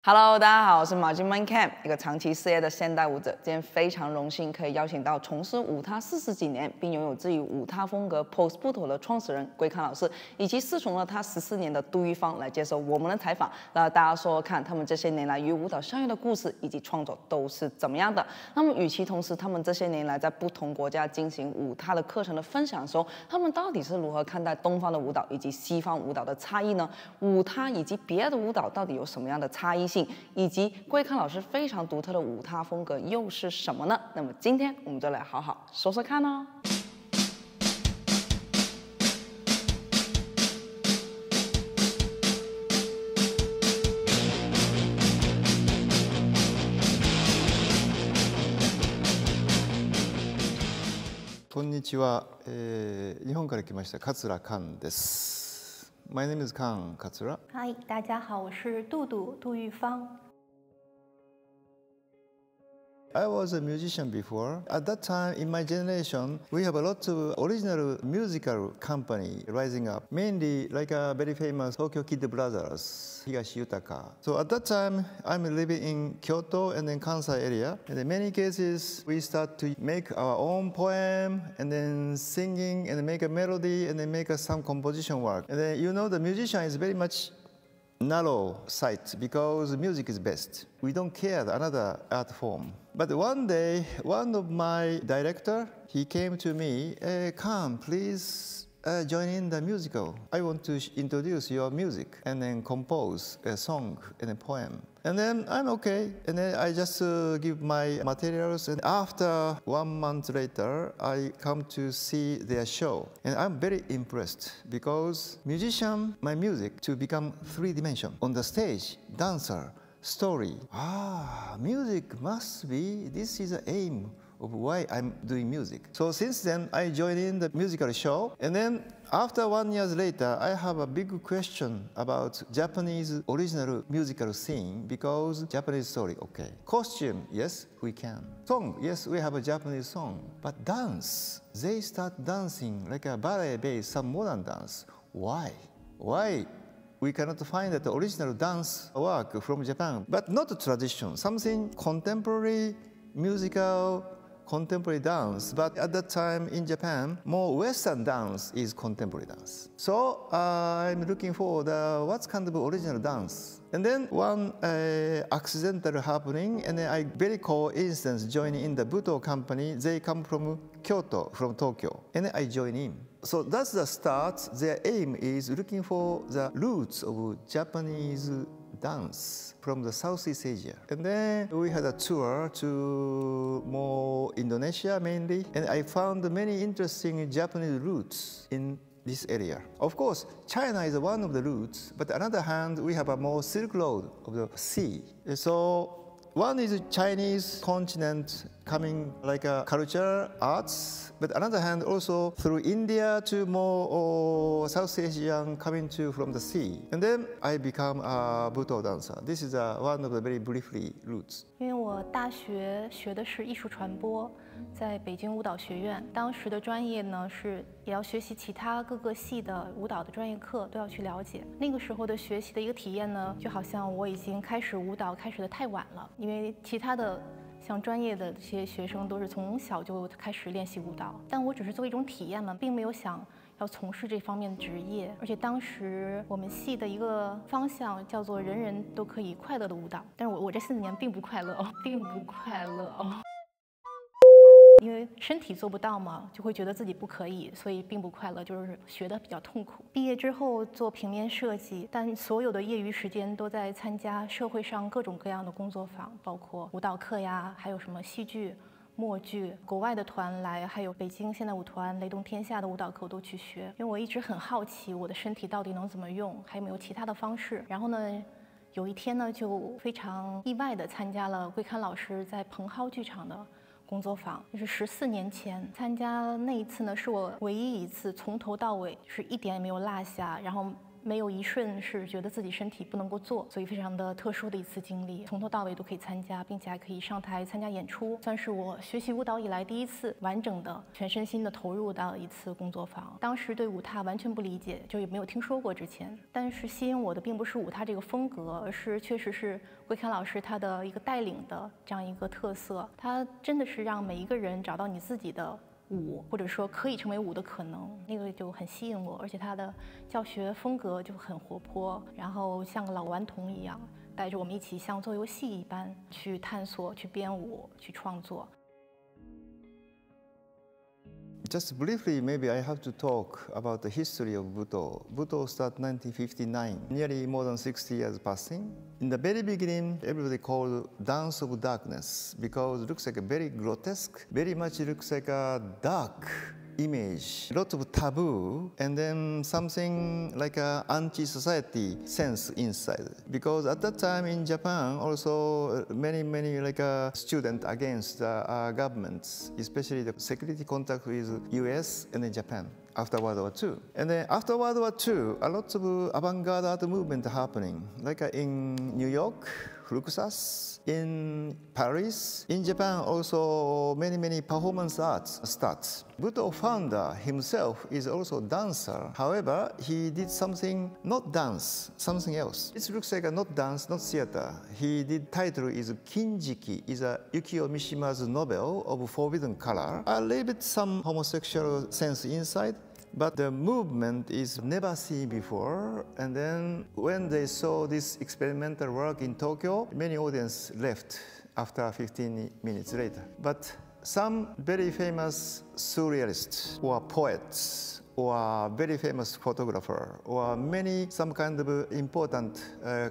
Hello， 大家好，我是马俊 Cam， 一个长期失业的现代舞者。今天非常荣幸可以邀请到从事舞踏40几年，并拥有自己舞踏风格 Pose Buto 的创始人圭康老师，以及师从了他14年的杜玉芳来接受我们的采访，让大家说说看他们这些年来与舞蹈相遇的故事以及创作都是怎么样的。那么与其同时，他们这些年来在不同国家进行舞踏的课程的分享的时候，他们到底是如何看待东方的舞蹈以及西方舞蹈的差异呢？舞踏以及别的舞蹈到底有什么样的差异？以及圭康老师非常独特的舞踏风格又是什么呢？那么今天我们就来好好说说看哦。こんにちは、日本から来ました桂寛です。My name is Kan Katsura. 嗨，大家好，我是杜玉芳。I was a musician before. At that time, in my generation, we have a lot of original musical company rising up, mainly like a very famous Tokyo Kid Brothers, Higashi Yutaka. So at that time, I'm living in Kyoto and then Kansai area. And in many cases, we start to make our own poem and then singing and then make a melody and then make some composition work. And then the musician is very much narrow sight because music is best. We don't care another art form. But one day, one of my director, he came to me, Kan, please join in the musical. I want to introduce your music and then compose a song and a poem. And then I'm okay. And then I just give my materials. And after 1 month later, I come to see their show. And I'm very impressed because musician, my music to become 3-dimension. On the stage, dancer, story. Music must be, this is the aim of why I'm doing music. So since then, I joined in the musical show. And then after 1 year later, I have a big question about Japanese original musical scene because Japanese story, okay. Costume, yes, we can. Song, yes, we have a Japanese song. But dance, they start dancing like a ballet-based, some modern dance. Why? Why? We cannot find the original dance work from Japan, but not tradition, something contemporary, musical, contemporary dance. But at that time in Japan, more Western dance is contemporary dance. So I'm looking for what's kind of original dance. And then one accidental happening, and then I very coincidence joining in the Buto company. They come from Kyoto, from Tokyo, and then I join in. So that's the start. Their aim is looking for the roots of Japanese dance from the Southeast Asia. And then we had a tour to more Indonesia mainly, and I found many interesting Japanese roots in this area. Of course, China is one of the roots, but on the other hand, we have a more Silk Road of the sea. So one is Chinese continent coming like a culture, arts, but on the other hand also through India to more South Asian coming to from the sea. And then I become a Buto dancer. This is one of the very briefly roots. 因为我大学学的是艺术传播，在北京舞蹈学院，当时的专业呢是也要学习其他各个系的舞蹈的专业课，都要去了解。那个时候的学习的一个体验呢，就好像我已经开始舞蹈开始的太晚了，因为其他的像专业的这些学生都是从小就开始练习舞蹈，但我只是作为一种体验嘛，并没有想要从事这方面的职业。而且当时我们系的一个方向叫做人人都可以快乐的舞蹈，但是我这4年并不快乐哦，并不快乐哦。因为身体做不到嘛，就会觉得自己不可以，所以并不快乐，就是学得比较痛苦。毕业之后做平面设计，但所有的业余时间都在参加社会上各种各样的工作坊，包括舞蹈课呀，还有什么戏剧、默剧，国外的团来，还有北京现代舞团、雷动天下的舞蹈课我都去学。因为我一直很好奇我的身体到底能怎么用，还有没有其他的方式。然后呢，有一天呢，就非常意外地参加了圭康老师在蓬蒿剧场的工作坊，就是14年前参加那一次呢，是我唯一一次从头到尾是一点也没有落下，然后没有一瞬是觉得自己身体不能够做，所以非常的特殊的一次经历，从头到尾都可以参加，并且还可以上台参加演出，算是我学习舞蹈以来第一次完整的全身心的投入到一次工作坊。当时对舞踏完全不理解，就也没有听说过之前，但是吸引我的并不是舞踏这个风格，而是确实是桂康老师他的一个带领的这样一个特色，他真的是让每一个人找到你自己的舞，或者说可以成为舞的可能，那个就很吸引我。而且他的教学风格就很活泼，然后像个老顽童一样，带着我们一起像做游戏一般去探索、去编舞、去创作。Just briefly, maybe I have to talk about the history of Buto. Buto started 1959, nearly more than 60 years passing. In the very beginning, everybody called Dance of Darkness because it looks like a very grotesque, very much looks like a dark image, lot of taboo, and then something like a anti-society sense inside. Because at that time in Japan, also many like students against governments, especially the security contact with US and then Japan after World War II. And then after World War II, a lot of avant-garde art movement happening, like in New York, Fluxus, in Paris. In Japan, also many performance arts starts. Buto founder himself is also a dancer. However, he did something not dance, something else. It looks like a not dance, not theater. He did title is Kinjiki, is a Yukio Mishima's novel of forbidden color. A little bit some homosexual sense inside. But the movement is never seen before. And then when they saw this experimental work in Tokyo, many audience left after 15 minutes later. But some very famous surrealists or poets or very famous photographer or some kind of important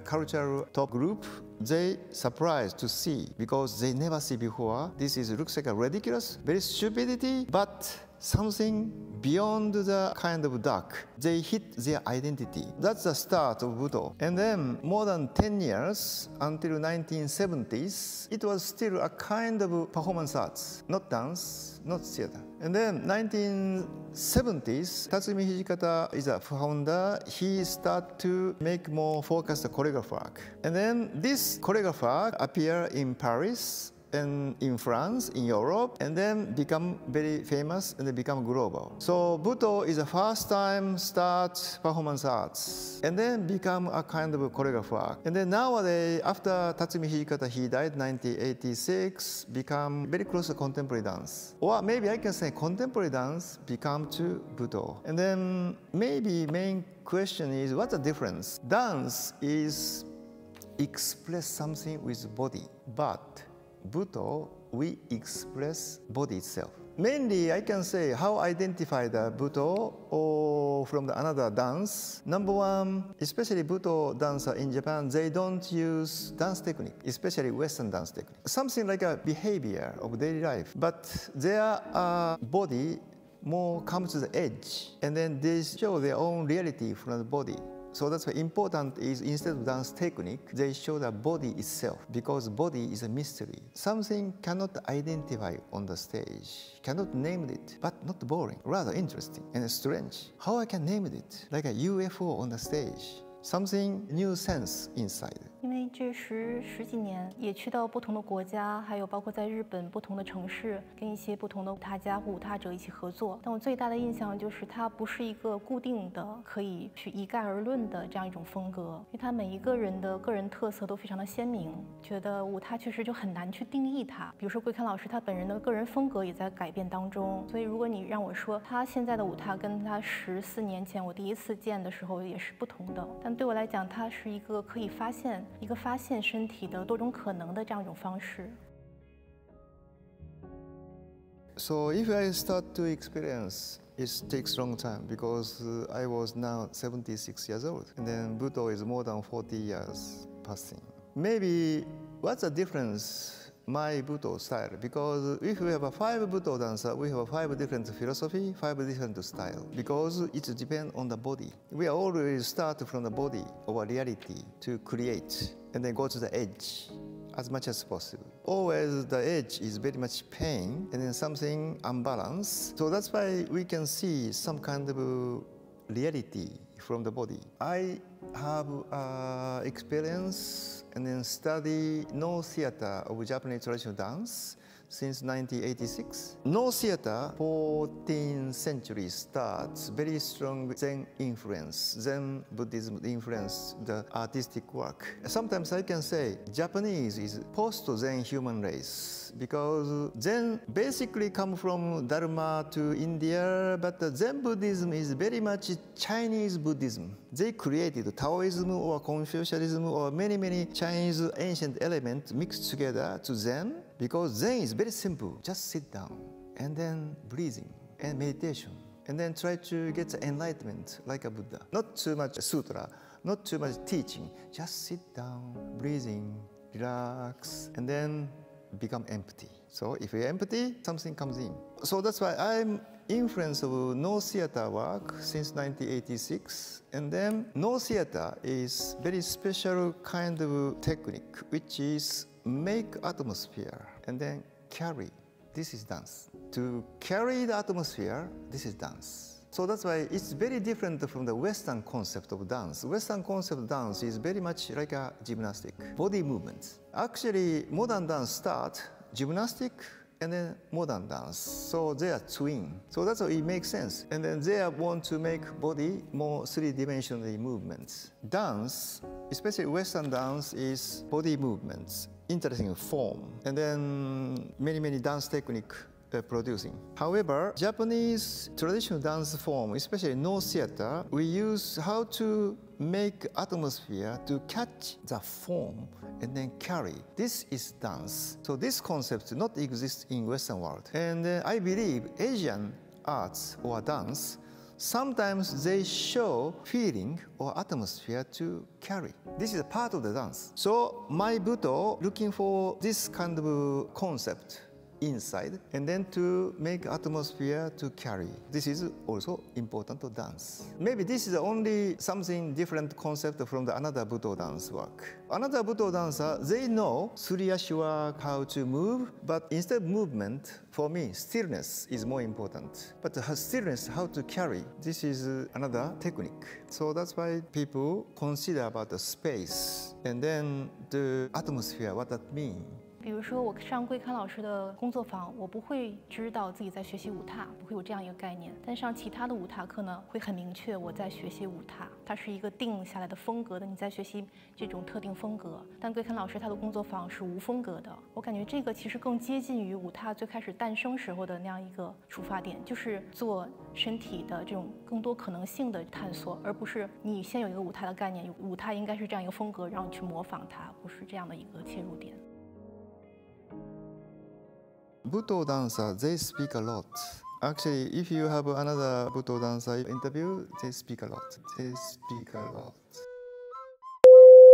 cultural top group, they surprised to see because they never see before. This looks like a ridiculous, very stupidity, but something beyond the kind of dark. They hit their identity. That's the start of Buto. And then more than 10 years until 1970s, it was still a kind of performance arts, not dance, not theater. And then 1970s, Tatsumi Hijikata is a founder. He started to make more focused choreograph work. And then this choreograph work appeared in Paris, and in France, in Europe, and then become very famous and then become global. So Buto is the first time start performance arts and then become a kind of a choreographer. And then nowadays, after Tatsumi Hijikata, he died 1986, become very close to contemporary dance. Or maybe I can say contemporary dance become to Buto. And then maybe main question is what's the difference? Dance is express something with body, but Buto, we express body itself. Mainly, I can say how identify the Buto or from the another dance. Number one, especially Buto dancer in Japan, they don't use dance technique, especially Western dance technique. Something like a behavior of daily life, but their body more comes to the edge, and then they show their own reality from the body. So that's why important is instead of dance technique, they show the body itself because body is a mystery. Something cannot identify on the stage, cannot name it, but not boring, rather interesting and strange. How I can name it? Like a UFO on the stage. Something new sense inside. 因为这十几年也去到不同的国家，还有包括在日本不同的城市，跟一些不同的舞踏家或舞踏者一起合作。但我最大的印象就是它不是一个固定的可以去一概而论的这样一种风格，因为它每一个人的个人特色都非常的鲜明。觉得舞踏确实就很难去定义它。比如说桂康老师他本人的个人风格也在改变当中，所以如果你让我说他现在的舞踏跟他14年前我第一次见的时候也是不同的，但对我来讲，它是一个可以发现身体的多种可能的这样一种方式。So if I start to experience, it takes long time because I was now 76 years old, and then Buto is more than 40 years passing. Maybe what's the difference? My Buto style, because if we have a 5 Buto dancer, we have 5 different philosophy, 5 different style, because it depends on the body. We always start from the body or reality to create and then go to the edge as much as possible. Always the edge is very much pain and then something unbalanced. So that's why we can see some kind of reality from the body. I have experience and then study No theater of Japanese traditional dance since 1986. No theater, 14th century starts very strong Zen influence, Zen Buddhism influence the artistic work. Sometimes I can say Japanese is post-Zen human race because Zen basically come from Dharma to India, but the Zen Buddhism is very much Chinese Buddhism. They created Taoism or Confucianism or many Chinese ancient elements mixed together to Zen. Because Zen is very simple. Just sit down and then breathing and meditation and then try to get enlightenment like a Buddha. Not too much sutra, not too much teaching. Just sit down, breathing, relax, and then become empty. So if you're empty, something comes in. So that's why I'm influence of No theater work since 1986. And then No theater is very special kind of technique, which is make atmosphere and then carry. This is dance. To carry the atmosphere, this is dance. So that's why it's very different from the Western concept of dance. Western concept of dance is very much like a gymnastic, body movements. Actually, modern dance start gymnastic and then modern dance. So they are twin. So that's why it makes sense. And then they want to make body more three-dimensional movements. Dance, especially Western dance, is body movements, interesting form, and then many dance technique producing. However, Japanese traditional dance form, especially No theater, we use how to make atmosphere to catch the form and then carry. This is dance. So this concept not exist in Western world. And I believe Asian arts or dance, sometimes they show feeling or atmosphere to carry. This is a part of the dance. So my Buto looking for this kind of concept inside and then to make atmosphere to carry. This is also important to dance. Maybe this is only something different concept from the another Buto dance work. Another Buto dancer, they know Suriyashi work, how to move, but instead of movement, for me, stillness is more important. But the stillness, how to carry, this is another technique. So that's why people consider about the space and then the atmosphere, what that means. 比如说，我上桂康老师的工作坊，我不会知道自己在学习舞踏，不会有这样一个概念。但上其他的舞踏课呢，会很明确我在学习舞踏，它是一个定下来的风格的，你在学习这种特定风格。但桂康老师他的工作坊是无风格的，我感觉这个其实更接近于舞踏最开始诞生时候的那样一个出发点，就是做身体的这种更多可能性的探索，而不是你先有一个舞踏的概念，舞踏应该是这样一个风格，让你去模仿它，不是这样的一个切入点。 Buto dancer, they speak a lot. Actually, if you have another Buto dancer interview, they speak a lot. They speak a lot.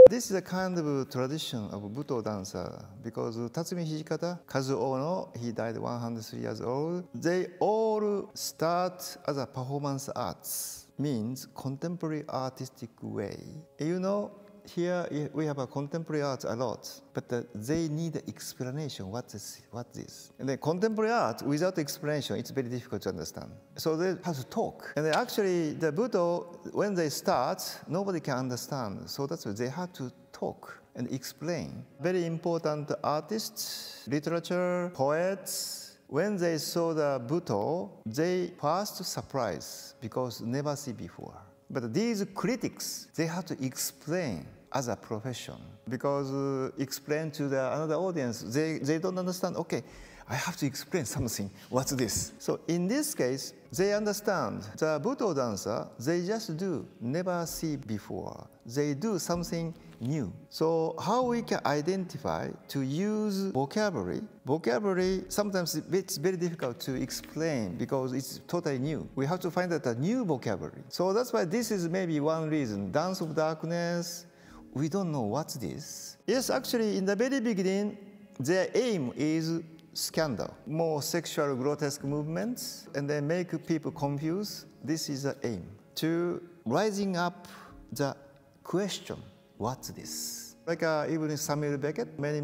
This is a kind of tradition of Buto dancer because Tatsumi Hijikata, Kazuo Ono, he died 103 years old. They all start as a performance arts, means contemporary artistic way. You know, here we have a contemporary art a lot, but they need explanation. What is? And then contemporary art without explanation, it's very difficult to understand. So they have to talk. And then actually, the Buto, when they start, nobody can understand. So that's why they have to talk and explain. Very important artists, literature, poets. When they saw the Buto, they first surprised because never see before. But these critics, they have to explain as a profession because explain to the another audience, they don't understand, okay, I have to explain something, what's this? So in this case, they understand the Buto dancer, they just do, never see before. They do something new. So how we can identify to use vocabulary? Vocabulary, sometimes it's very difficult to explain because it's totally new. We have to find out a new vocabulary. So that's why this is maybe one reason. Dance of Darkness, we don't know what's this. Yes, actually, in the very beginning, their aim is scandal, more sexual grotesque movements, and then make people confused. This is the aim. To rising up the question, what's this? Like even Samuel Beckett, many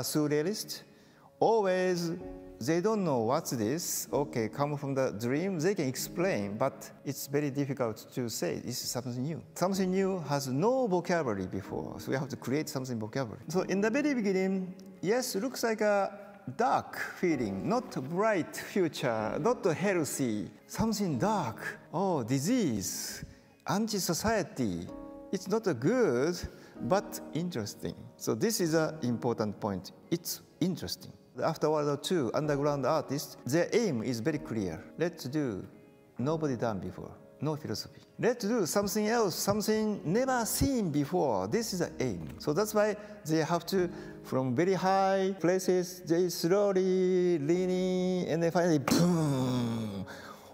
surrealists, always they don't know what's this, okay, come from the dream, they can explain, but it's very difficult to say this is something new. Something new has no vocabulary before, so we have to create something vocabulary. So in the very beginning, yes, it looks like a dark feeling, not bright future, not healthy, something dark, oh, disease, anti-society. It's not a good, but interesting. So this is an important point. It's interesting. After World War II, underground artists, their aim is very clear. Let's do nobody done before, no philosophy. Let's do something else, something never seen before. This is the aim. So that's why they have to, from very high places, they slowly leaning, and then finally, boom,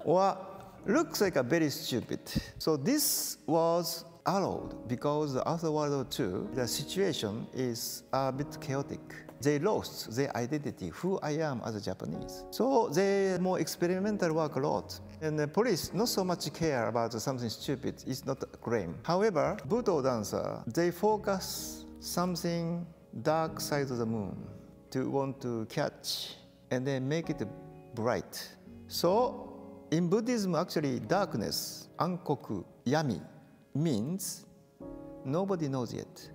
or looks like a very stupid. So this was allowed because after World War II, the situation is a bit chaotic. They lost their identity, who I am as a Japanese. So they more experimental work a lot. And the police not so much care about something stupid, it's not a crime. However, Buto dancer, they focus something dark side of the moon to want to catch and then make it bright. So in Buddhism, actually darkness, ankoku, yami, means nobody knows yet.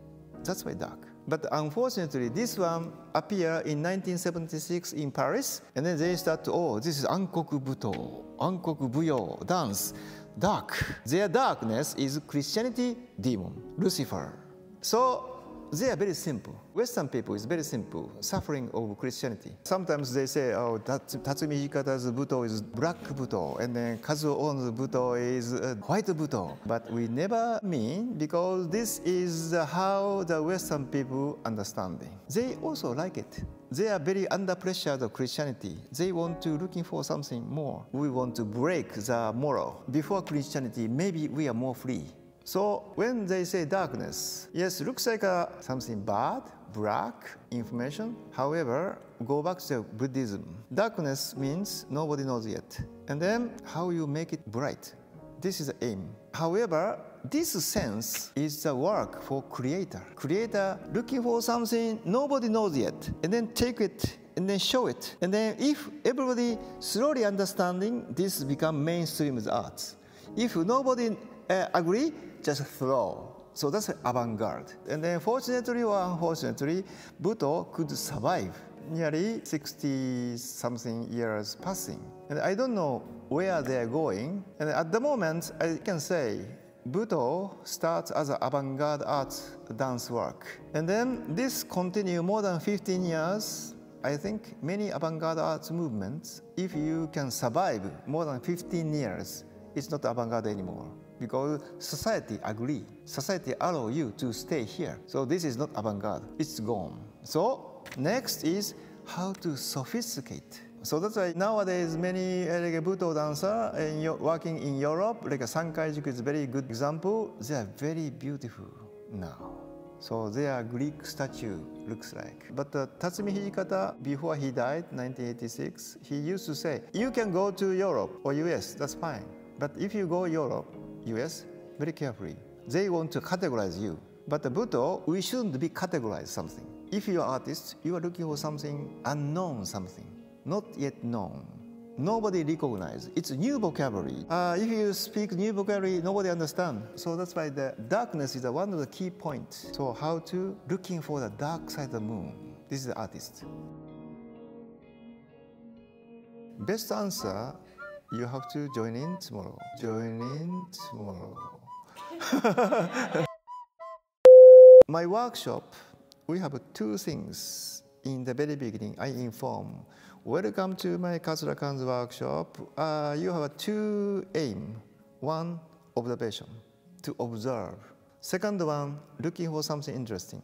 That's why dark. But unfortunately, this one appeared in 1976 in Paris, and then they start to, oh, this is Ankoku Buto, Ankoku Buyo, dance, dark. Their darkness is Christianity, demon, Lucifer. So they are very simple. Western people is very simple, suffering of Christianity. Sometimes they say, oh, Tatsumi Hikata's Buto is black Buto, and then Kazuo Ono's Buto is white Buto. But we never mean, because this is how the Western people understand it. They also like it. They are very under pressure of Christianity. They want to looking for something more. We want to break the moral. Before Christianity, maybe we are more free. So when they say darkness, yes, looks like something bad, black, information. However, go back to Buddhism. Darkness means nobody knows yet. And then how you make it bright. This is the aim. However, this sense is the work for creator. Creator looking for something nobody knows yet, and then take it and then show it. And then if everybody slowly understanding, this become mainstream as arts. If nobody agree, just throw. So that's avant-garde. And then fortunately or unfortunately, Buto could survive nearly 60-something years passing. And I don't know where they're going. And at the moment, I can say, Buto starts as an avant-garde art dance work. And then this continued more than 15 years. I think many avant-garde arts movements, if you can survive more than 15 years, it's not avant-garde anymore. Because society agree. Society allow you to stay here. So this is not avant-garde. It's gone. So next is how to sophisticate. So that's why nowadays many like Buto dancer working in Europe, like Sankai-juku is a very good example. They are very beautiful now. So their Greek statue looks like. But Tatsumi Hijikata, before he died, 1986, he used to say, you can go to Europe or US, that's fine. But if you go Europe, US, very carefully. They want to categorize you. But the Buto, we shouldn't be categorized something. If you are artist, you are looking for something unknown, something not yet known. Nobody recognizes. It's a new vocabulary. If you speak new vocabulary, nobody understands. So that's why the darkness is one of the key points. So how to looking for the dark side of the moon. This is the artist. Best answer, you have to join in tomorrow. Join in tomorrow. My workshop, we have two things. In the very beginning, I inform, welcome to my Katsura Kan's workshop. You have two aims. One, observation, to observe. Second one, looking for something interesting.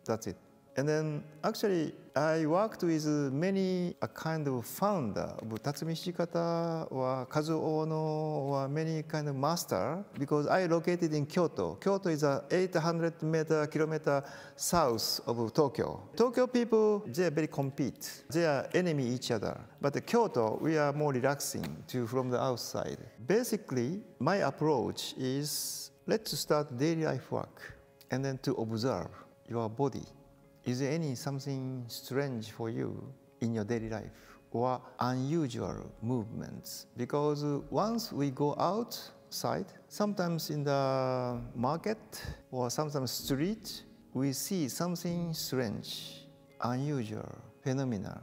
That's it. And then actually, I worked with many kind of founder of Tatsumi Hijikata or Kazuo Ono or many kind of master because I located in Kyoto. Kyoto is 800 kilometer south of Tokyo. Tokyo people, they are very compete. They are enemy each other. But Kyoto, we are more relaxing from the outside. Basically, my approach is let's start daily life work and then to observe your body. Is there something strange for you in your daily life? or unusual movements. Because once we go outside, sometimes in the market or sometimes street, we see something strange, unusual, phenomenal.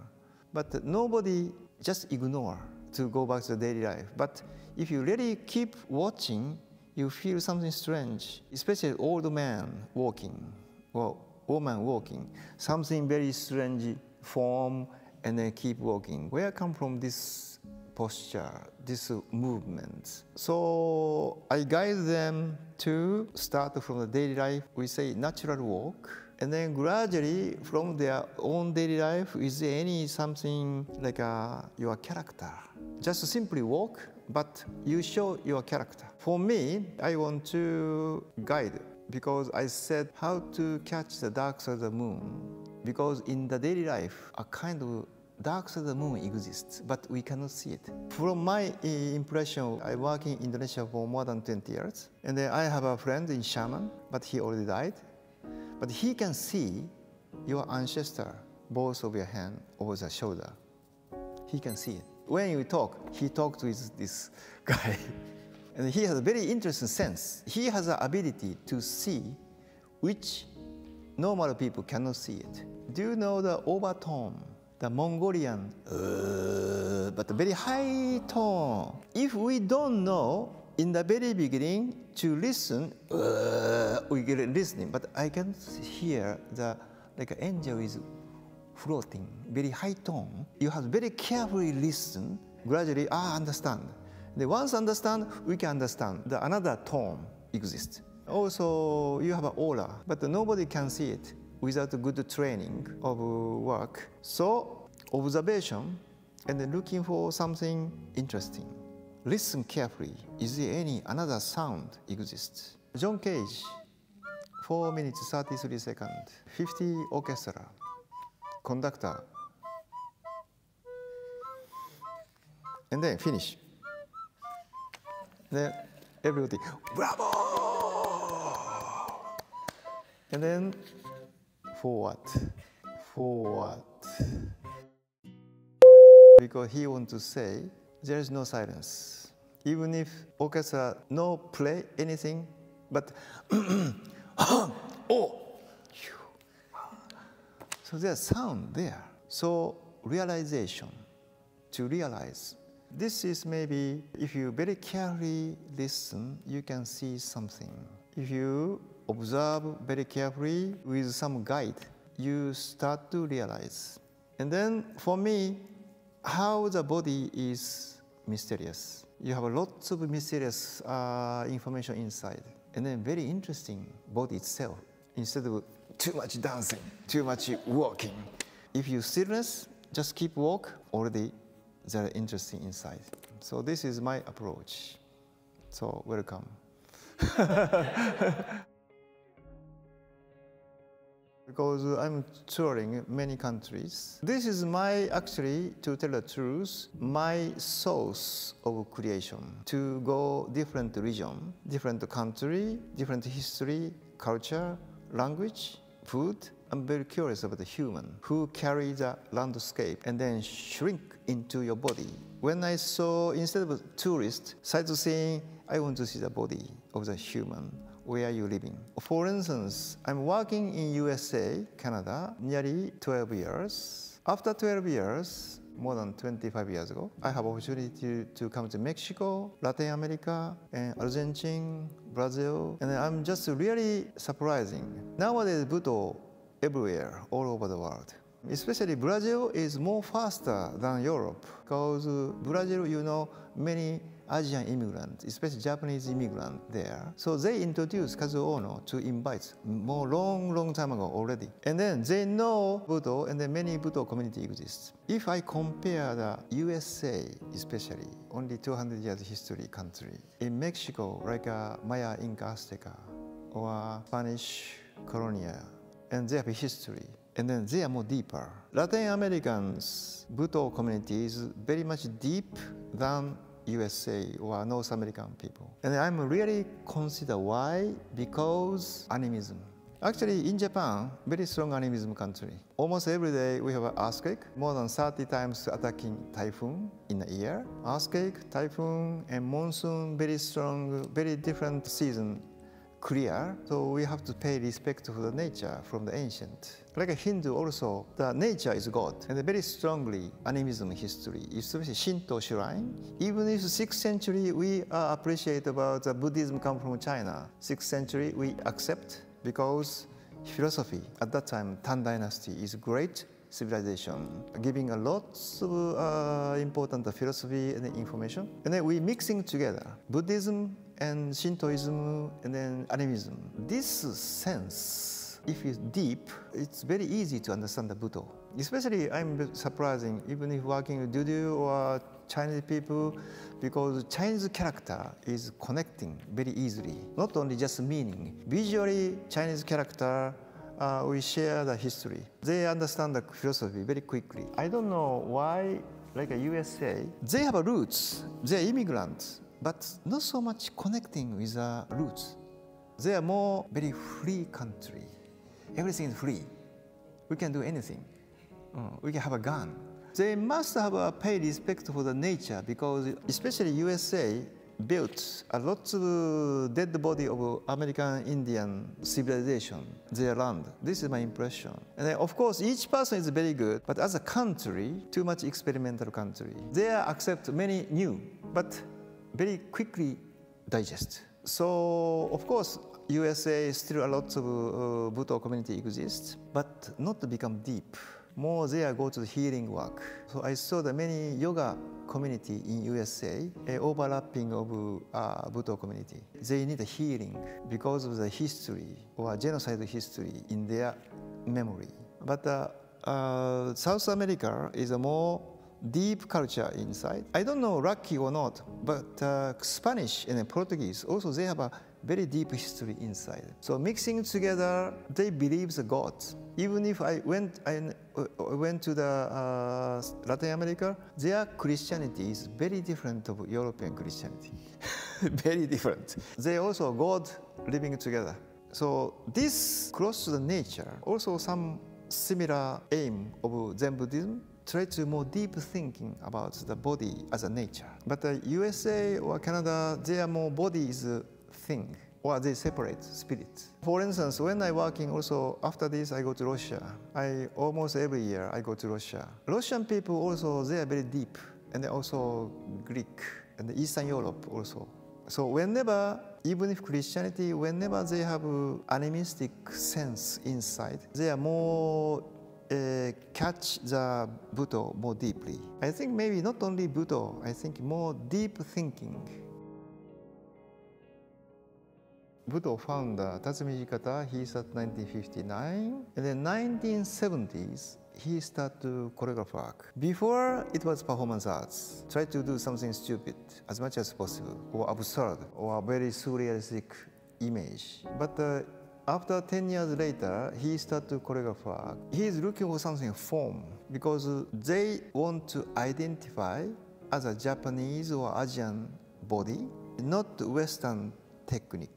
But nobody just ignore to go back to daily life. But if you really keep watching, you feel something strange, especially old man walking or woman walking, something very strange form, and then keep walking. Where come from this posture, this movement? So I guide them to start from the daily life, we say natural walk, and then gradually from their own daily life, is there any something like your character? Just simply walk, but you show your character. For me, I want to guide, because I said how to catch the dark side of the moon. Because in the daily life, a kind of dark side of the moon exists, but we cannot see it. From my impression, I work in Indonesia for more than 20 years. And then I have a friend in Shaman, but he already died. But he can see your ancestor, both of your hand over the shoulder. He can see it. When you talk, he talks with this guy. And he has a very interesting sense. He has the ability to see which normal people cannot see it. Do you know the overtone? The Mongolian, but a very high tone. If we don't know in the very beginning to listen, we get listening. But I can hear like an angel is floating, very high tone. You have to very carefully listen. Gradually, understand. Then once understand, we can understand that another tone exists. Also, you have an aura, but nobody can see it without a good training of work. So, observation and then looking for something interesting. Listen carefully. Is there any another sound exists? John Cage, 4 minutes 33 seconds, 50 orchestra, conductor, and then finish. Then everybody, bravo! And then forward. Because he wants to say, there is no silence. Even if orchestra no play anything, but so there's sound there. So realization, to realize. This is maybe, if you very carefully listen, you can see something. If you observe very carefully with some guide, you start to realize. And then for me, how the body is mysterious. You have lots of mysterious information inside. And then very interesting body itself. Instead of too much dancing, too much walking. If you stillness, just keep walk, already they're interesting inside. So this is my approach. So welcome. Because I'm touring many countries. This is actually, to tell the truth, my source of creation. To go different region, different country, different history, culture, language, food. I'm very curious about the human who carry the landscape and then shrink into your body. When I saw, instead of tourist, sightseeing, I want to see the body of the human. Where are you living? For instance, I'm working in USA, Canada, nearly 12 years. After 12 years, more than 25 years ago, I have opportunity to come to Mexico, Latin America, and Argentina, Brazil, and I'm just really surprising. Nowadays, Buddha everywhere, all over the world. Especially Brazil is more faster than Europe, because Brazil, you know, many Asian immigrants, especially Japanese immigrants there. So they introduced Kazuo Ono to invite more long time ago already. And then they know Buddha, and then many Buddha community exists. If I compare the USA, especially, only 200 years history country. In Mexico, like Maya, Inca, Azteca, or Spanish colonial, and they have a history. And then they are more deeper. Latin Americans, Buddha community is very much deep than USA or North American people. And I'm really consider why, because animism. Actually, in Japan, very strong animism country. Almost every day we have an earthquake, more than 30 times attacking typhoon in a year. Earthquake, typhoon, and monsoon, very strong, very different season. Clear, so we have to pay respect to the nature from the ancient. Like a Hindu also, the nature is God, and very strongly animism history, especially Shinto shrine. Even if 6th century we appreciate about Buddhism come from China, 6th century we accept because philosophy at that time, Tang Dynasty is great civilization, giving a lot of important philosophy and information, and then we mixing together Buddhism and Shintoism and then animism. This sense, if it's deep, it's very easy to understand the Buddha. Especially, I'm surprising, even if working with Dudu or Chinese people, because Chinese character is connecting very easily. Not only just meaning. Visually, Chinese character, we share the history. They understand the philosophy very quickly. I don't know why, like a USA, they have roots, they're immigrants, but not so much connecting with the roots. They are more very free country. Everything is free. We can do anything. We can have a gun. They must have pay respect for the nature because especially USA built a lot of dead body of American Indian civilization, their land. This is my impression. And then, of course, each person is very good, but as a country, too much experimental country. They accept many new, but very quickly digest. So, of course, USA still a lot of Buddha community exists, but not to become deep. More there go to the healing work. So I saw the many yoga community in USA overlapping of Buddha community. They need a healing because of the history or genocide history in their memory. But South America is a more deep culture inside. I don't know lucky or not, but Spanish and Portuguese also they have a very deep history inside. So mixing together, they believe the God. Even if I went to the Latin America, their Christianity is very different of European Christianity. Very different. They also God living together. So this close to the nature, also some similar aim of Zen Buddhism, try to more deep thinking about the body as a nature. But the USA or Canada, their more body is a thing, or they separate spirit. For instance, when I working also, after this I go to Russia. Almost every year I go to Russia. Russian people also, they are very deep, and also Greek, and Eastern Europe also. So whenever, even if Christianity, whenever they have animistic sense inside, they are more catch the Buddha more deeply. I think maybe not only Buddha, I think more deep thinking. Buddha founder Tatsumi Hikata, he started 1959, and then 1970s, he started to choreograph work. Before, it was performance arts. Try to do something stupid as much as possible, or absurd, or very surrealistic image. But after 10 years later, he started to choreograph work. He is looking for something form, because they want to identify as a Japanese or Asian body, not Western technique.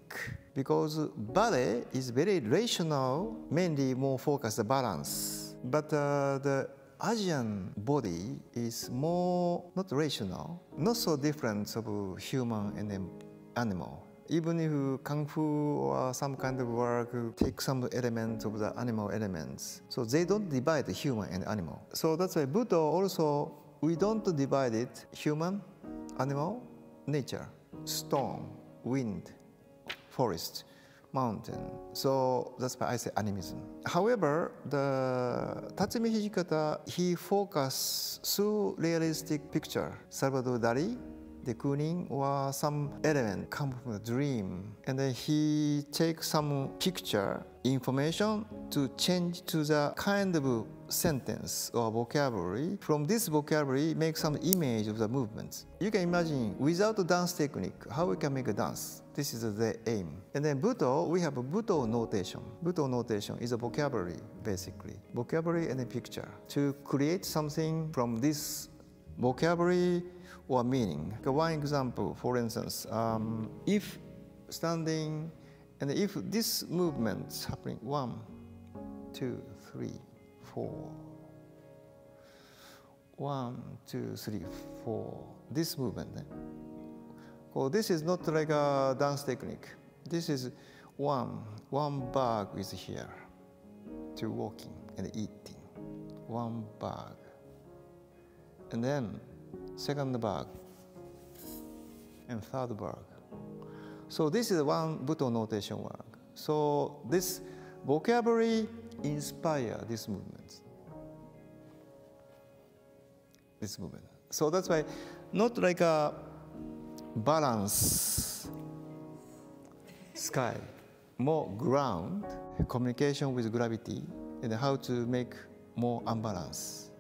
Because ballet is very rational, mainly more focused on balance. But the Asian body is more not rational, not so different of human and animal. Even if Kung Fu or some kind of work take some elements of the animal elements. So they don't divide the human and animal. So that's why Buddha also, we don't divide it human, animal, nature, stone, wind, forest, mountain. So that's why I say animism. However, the Tatsumi Hijikata, he focused surrealistic picture. Salvador Dali, de Kooning, or some element come from a dream. And then he takes some picture, information to change to the kind of sentence or vocabulary. From this vocabulary, make some image of the movements. You can imagine, without a dance technique, how we can make a dance. This is the aim. And then Buddha, we have a Buddha notation. Buddha notation is a vocabulary, basically. Vocabulary and a picture. To create something from this vocabulary or meaning. One example, for instance, if standing And if this movement is happening, 1, 2, 3, 4. 1, 2, 3, 4. This movement. Well, this is not like a dance technique. This is one bag is here to walking and eating. One bag. And then second bag and third bag. So this is one Buto notation work. So this vocabulary inspire this movement. This movement. So that's why not like a balance sky, more ground, communication with gravity, and how to make more unbalance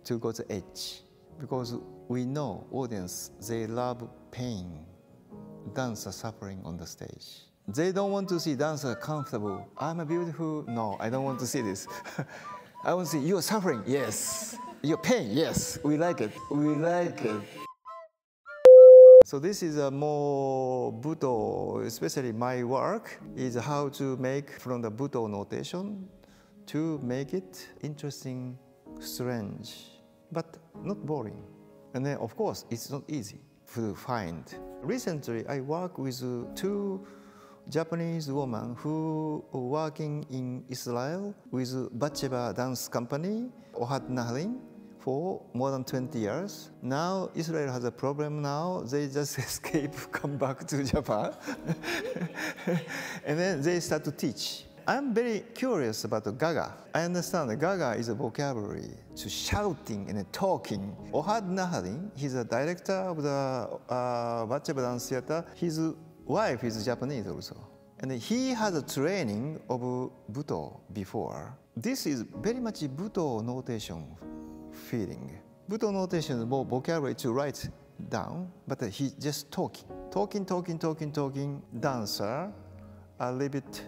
to go to edge. Because we know audience, they love pain, dancer suffering on the stage. They don't want to see dancer comfortable. I'm a beautiful, no, I don't want to see this. I want to see you're suffering, yes. Your pain, yes, we like it, we like it. So this is a more Buto, especially my work, is how to make from the Buto notation to make it interesting, strange, but not boring. And then, of course, it's not easy to find. Recently, I work with 2 Japanese women who are working in Israel with Batsheva dance company, Ohad Naharin, for more than 20 years. Now Israel has a problem now. They just escape, come back to Japan. And then they start to teach. I'm very curious about the Gaga. I understand that Gaga is a vocabulary to shouting and talking. Ohad Naharin, he's a director of the Batsheva Dance Theater. His wife is Japanese also. And he has a training of Buto before. This is very much Buto notation feeling. Buto notation is more vocabulary to write down, but he just talking. Dancer a little bit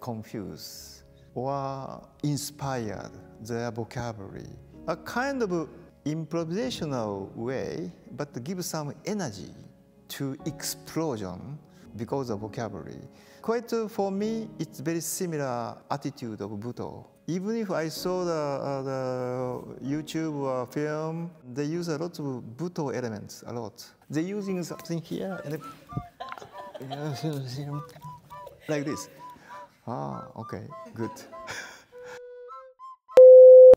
confused or inspired their vocabulary. A kind of improvisational way, but give some energy to explosion because of vocabulary. Quite for me, it's very similar attitude of Buto. Even if I saw the YouTube film, they use a lot of Buto elements, a lot. They're using something here and like this. Ah, okay, good.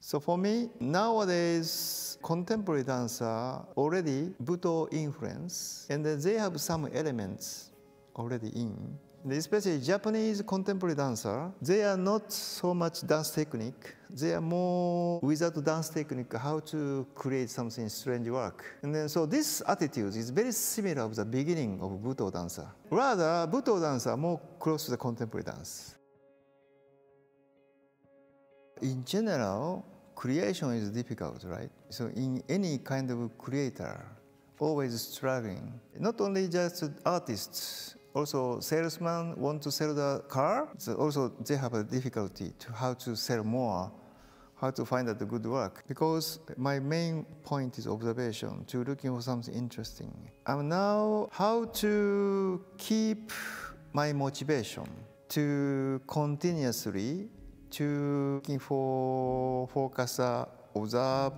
So for me, nowadays, contemporary dancer already Buto influence, and they have some elements already in. Especially Japanese contemporary dancer, they are not so much dance technique. They are more without dance technique, how to create something strange work. And then so this attitude is very similar of the beginning of Buto dancer. Rather, Buto dancer are more close to the contemporary dance. In general, creation is difficult, right? So in any kind of creator, always struggling. Not only just artists, also salesmen want to sell the car. So also they have a difficulty to how to sell more, how to find out the good work. Because my main point is observation, to looking for something interesting. And now how to keep my motivation to continuously to looking for focus, observe,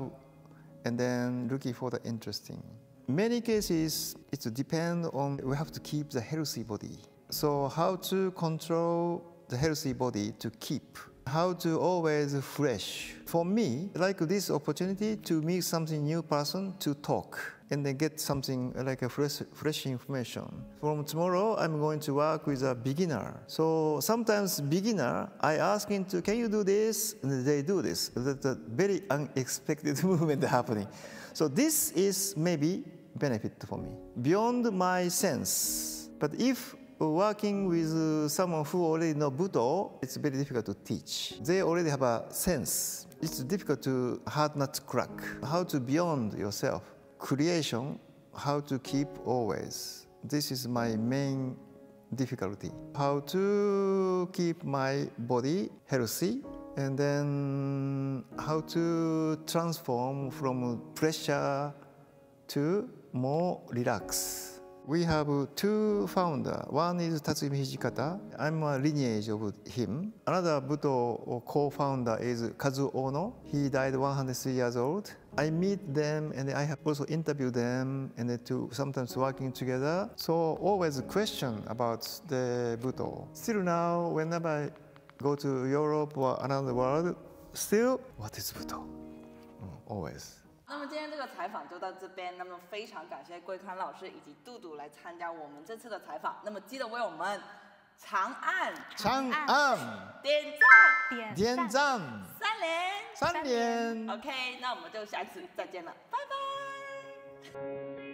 and then looking for the interesting. Many cases, it depends on, we have to keep the healthy body. So how to control the healthy body to keep, how to always fresh. For me, like this opportunity to meet something new person to talk and then get something like a fresh information. From tomorrow, I'm going to work with a beginner. So sometimes beginner, I ask him to, can you do this? And they do this. That's a very unexpected movement happening. So this is maybe benefit for me, beyond my sense. But if working with someone who already know Buto, it's very difficult to teach. They already have a sense. It's difficult to hard nut to crack. How to beyond yourself. Creation, how to keep always. This is my main difficulty. How to keep my body healthy, and then how to transform from pressure to more relax. We have two founders. One is Tatsumi Hijikata. I'm a lineage of him. Another Buto co-founder is Kazuo Ono. He died 103 years old. I meet them and I have also interviewed them and to sometimes working together. So always question about the Buto. Still now, whenever I go to Europe or another world, still, what is Buto? Always. 那么今天这个采访就到这边，那么非常感谢桂康老师以及杜杜来参加我们这次的采访。那么记得为我们长按点赞3连。 3连。 OK， 那我们就下次再见了，拜拜。